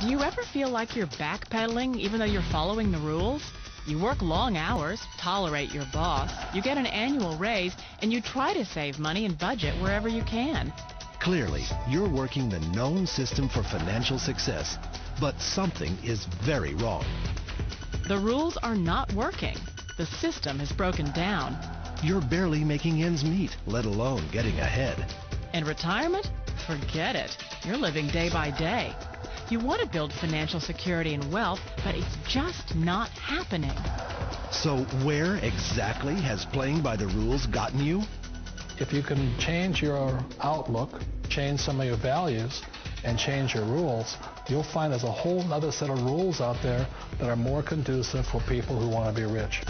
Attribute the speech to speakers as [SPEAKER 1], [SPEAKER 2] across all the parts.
[SPEAKER 1] Do you ever feel like you're backpedaling even though you're following the rules? You work long hours, tolerate your boss, you get an annual raise, and you try to save money and budget wherever you can.
[SPEAKER 2] Clearly, you're working the known system for financial success, but something is very wrong.
[SPEAKER 1] The rules are not working. The system has broken down.
[SPEAKER 2] You're barely making ends meet, let alone getting ahead.
[SPEAKER 1] And retirement? Forget it. You're living day by day. You want to build financial security and wealth, but it's just not happening.
[SPEAKER 2] So where exactly has playing by the rules gotten you?
[SPEAKER 3] If you can change your outlook, change some of your values, and change your rules, you'll find there's a whole other set of rules out there that are more conducive for people who want to be rich.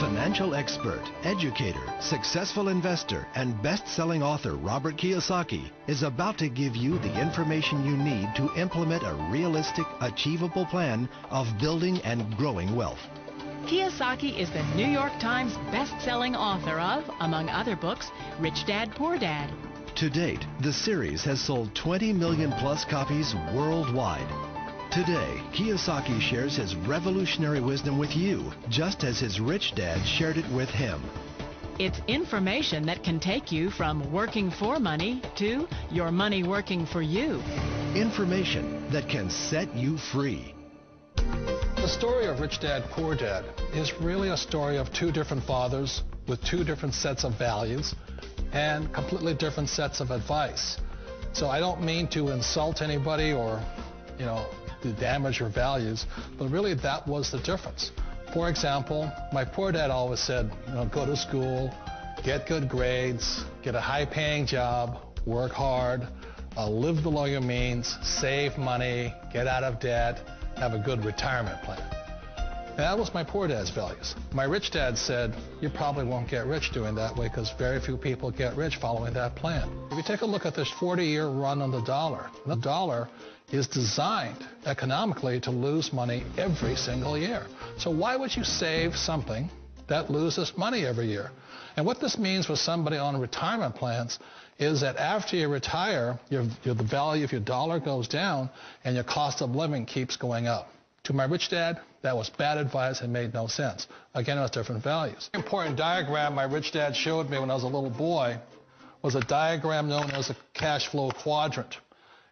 [SPEAKER 2] Financial expert, educator, successful investor, and best-selling author Robert Kiyosaki is about to give you the information you need to implement a realistic, achievable plan of building and growing wealth.
[SPEAKER 1] Kiyosaki is the New York Times best-selling author of, among other books, Rich Dad, Poor Dad.
[SPEAKER 2] To date, the series has sold 20 million plus copies worldwide. Today, Kiyosaki shares his revolutionary wisdom with you, just as his rich dad shared it with him.
[SPEAKER 1] It's information that can take you from working for money to your money working for you.
[SPEAKER 2] Information that can set you free.
[SPEAKER 3] The story of Rich Dad, Poor Dad is really a story of two different fathers with two different sets of values and completely different sets of advice. So I don't mean to insult anybody or, to damage your values, but really that was the difference. For example, my poor dad always said, go to school, get good grades, get a high-paying job, work hard, live below your means, save money, get out of debt, have a good retirement plan. And that was my poor dad's values. My rich dad said, you probably won't get rich doing that way because very few people get rich following that plan. If you take a look at this 40-year run on the dollar is designed economically to lose money every single year. So why would you save something that loses money every year? And what this means for somebody on retirement plans is that after you retire, the value of your dollar goes down and your cost of living keeps going up. To my rich dad, that was bad advice and made no sense. Again, it was different values. An important diagram my rich dad showed me when I was a little boy was a diagram known as a cash flow quadrant.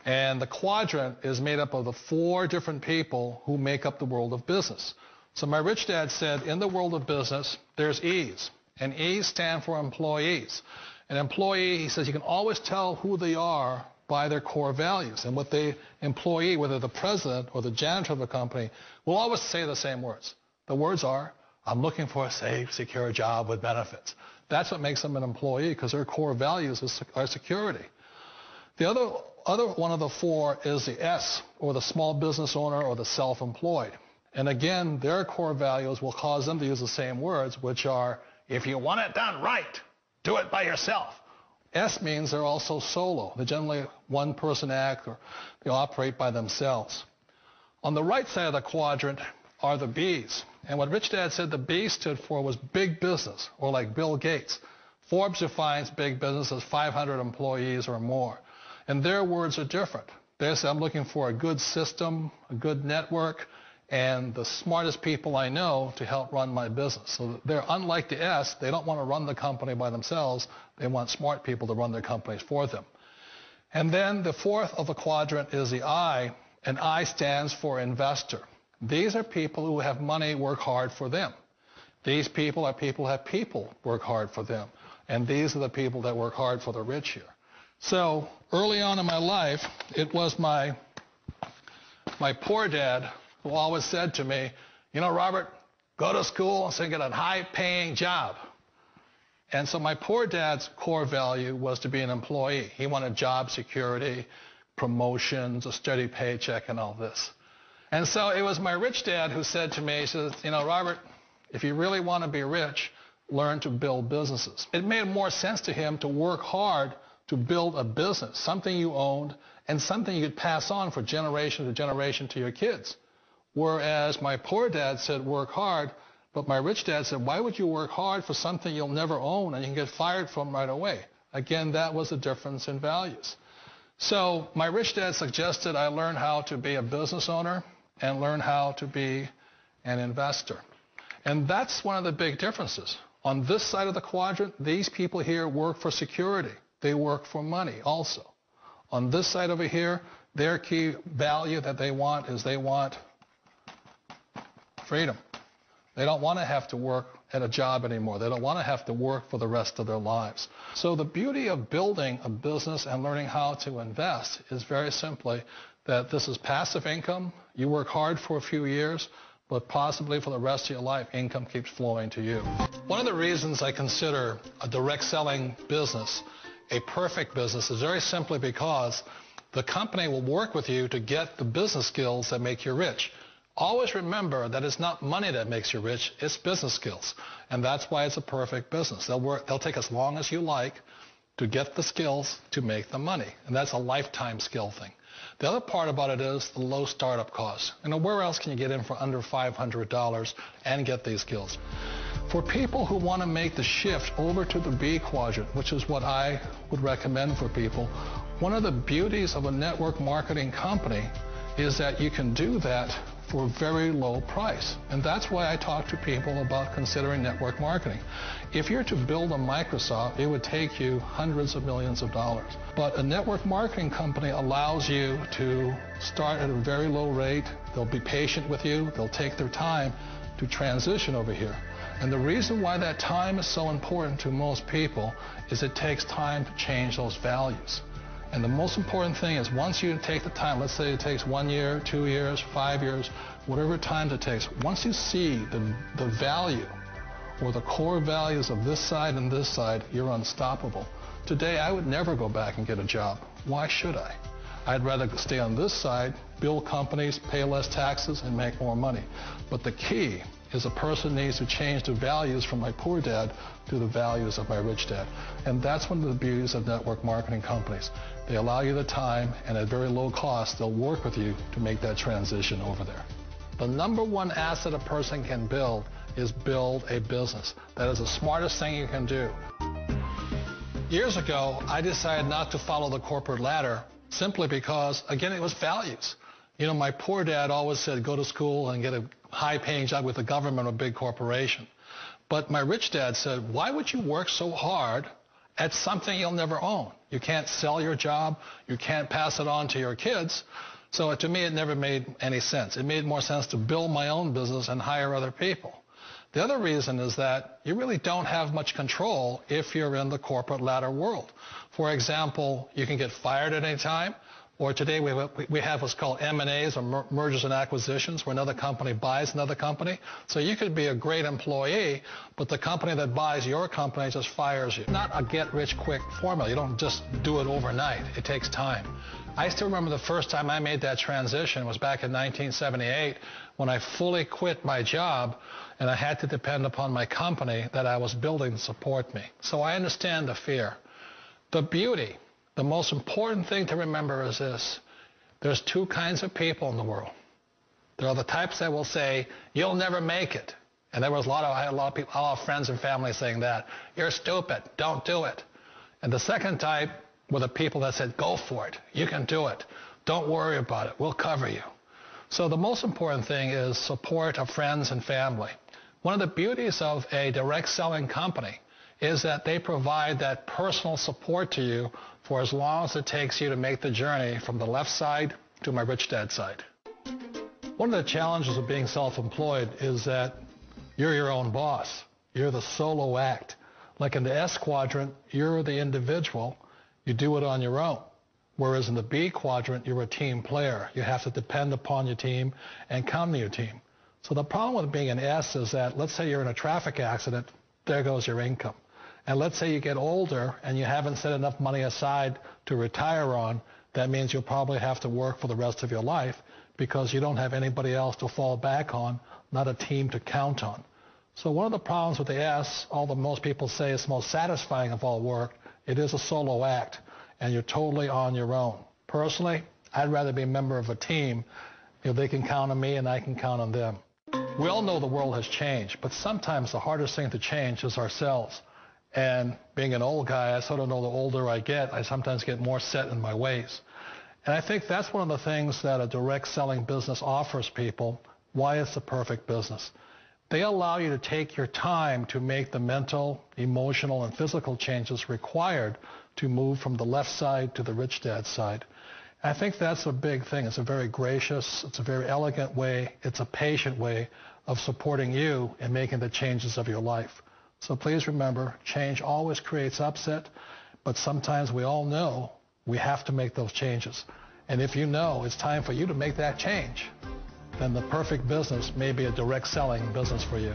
[SPEAKER 3] And the quadrant is made up of the four different people who make up the world of business. So my rich dad said, in the world of business, there's E's. And E's stand for employees. An employee, he says, you can always tell who they are by their core values. And what the employee, whether the president or the janitor of the company, will always say the same words. The words are, I'm looking for a safe, secure job with benefits. That's what makes them an employee, because their core values are security. The other one of the four is the S, or the small business owner or the self-employed. And again, their core values will cause them to use the same words, which are, if you want it done right, do it by yourself. S means they're also solo. They're generally one-person act, or they operate by themselves. On the right side of the quadrant are the B's. And what Rich Dad said the B stood for was big business, or like Bill Gates. Forbes defines big business as 500 employees or more. And their words are different. They say, I'm looking for a good system, a good network, and the smartest people I know to help run my business. So they're unlike the S. They don't want to run the company by themselves. They want smart people to run their companies for them. And then the fourth of the quadrant is the I, and I stands for investor. These are people who have money work hard for them. These people are people who have people work hard for them. And these are the people that work hard for the rich here. So early on in my life, it was my poor dad who always said to me, Robert, go to school and get a high-paying job. And so my poor dad's core value was to be an employee. He wanted job security, promotions, a steady paycheck, and all this. And so it was my rich dad who said to me, he says, Robert, if you really want to be rich, learn to build businesses. It made more sense to him to work hard to build a business, something you owned and something you could pass on for generation to generation to your kids. Whereas my poor dad said work hard, but my rich dad said, why would you work hard for something you'll never own and you can get fired from right away? Again, that was the difference in values. So my rich dad suggested I learn how to be a business owner and learn how to be an investor. And that's one of the big differences. On this side of the quadrant, these people here work for security. They work for money also. On this side over here, their key value that they want is they want freedom. They don't want to have to work at a job anymore. They don't want to have to work for the rest of their lives. So the beauty of building a business and learning how to invest is very simply that this is passive income. You work hard for a few years, but possibly for the rest of your life, income keeps flowing to you. One of the reasons I consider a direct selling business a perfect business is very simply because the company will work with you to get the business skills that make you rich. Always remember that it's not money that makes you rich, it's business skills. And that's why it's a perfect business. They'll take as long as you like to get the skills to make the money. And that's a lifetime skill thing. The other part about it is the low startup costs. Where else can you get in for under $500 and get these skills? For people who want to make the shift over to the B quadrant, which is what I would recommend for people, one of the beauties of a network marketing company is that you can do that for a very low price. And that's why I talk to people about considering network marketing. If you're to build a Microsoft, it would take you hundreds of millions of dollars. But a network marketing company allows you to start at a very low rate. They'll be patient with you. They'll take their time to transition over here. And the reason why that time is so important to most people is it takes time to change those values. And the most important thing is once you take the time, let's say it takes 1 year, 2 years, 5 years, whatever time it takes, once you see the value or the core values of this side and this side, you're unstoppable. Today, I would never go back and get a job. Why should I? I'd rather stay on this side, build companies, pay less taxes, and make more money. But the key is a person needs to change the values from my poor dad to the values of my rich dad. And that's one of the beauties of network marketing companies. They allow you the time, and at very low cost, they'll work with you to make that transition over there. The number one asset a person can build is build a business. That is the smartest thing you can do. Years ago, I decided not to follow the corporate ladder simply because, again, it was values. My poor dad always said, go to school and get a high-paying job with the government or a big corporation. But my rich dad said, why would you work so hard at something you'll never own? You can't sell your job. You can't pass it on to your kids. So to me, it never made any sense. It made more sense to build my own business and hire other people. The other reason is that you really don't have much control if you're in the corporate ladder world. For example, you can get fired at any time. Or today we have what's called M&As, or mergers and acquisitions, where another company buys another company. So you could be a great employee, but the company that buys your company just fires you. Not a get-rich-quick formula. You don't just do it overnight. It takes time. I still remember the first time I made that transition was back in 1978 when I fully quit my job and I had to depend upon my company that I was building to support me. So I understand the fear. The beauty. The most important thing to remember is this. There's two kinds of people in the world. There are the types that will say, you'll never make it. And I had a lot of people, a lot of friends and family saying that. You're stupid. Don't do it. And the second type were the people that said, go for it. You can do it. Don't worry about it. We'll cover you. So the most important thing is support of friends and family. One of the beauties of a direct selling company is that they provide that personal support to you for as long as it takes you to make the journey from the left side to my rich dad side. One of the challenges of being self-employed is that you're your own boss. You're the solo act. Like in the S quadrant, you're the individual. You do it on your own. Whereas in the B quadrant, you're a team player. You have to depend upon your team and count on your team. So the problem with being an S is that, let's say you're in a traffic accident, there goes your income. And let's say you get older and you haven't set enough money aside to retire on, that means you'll probably have to work for the rest of your life because you don't have anybody else to fall back on, not a team to count on. So one of the problems with the S, although most people say it's most satisfying of all work, it is a solo act, and you're totally on your own. Personally, I'd rather be a member of a team if they can count on me and I can count on them. We all know the world has changed, but sometimes the hardest thing to change is ourselves. And being an old guy, I sort of know the older I get, I sometimes get more set in my ways. And I think that's one of the things that a direct selling business offers people, why it's the perfect business. They allow you to take your time to make the mental, emotional, and physical changes required to move from the left side to the rich dad side. I think that's a big thing. It's a very gracious, it's a very elegant way, it's a patient way of supporting you in making the changes of your life. So please remember, change always creates upset, but sometimes we all know we have to make those changes. And if you know it's time for you to make that change, then the perfect business may be a direct selling business for you.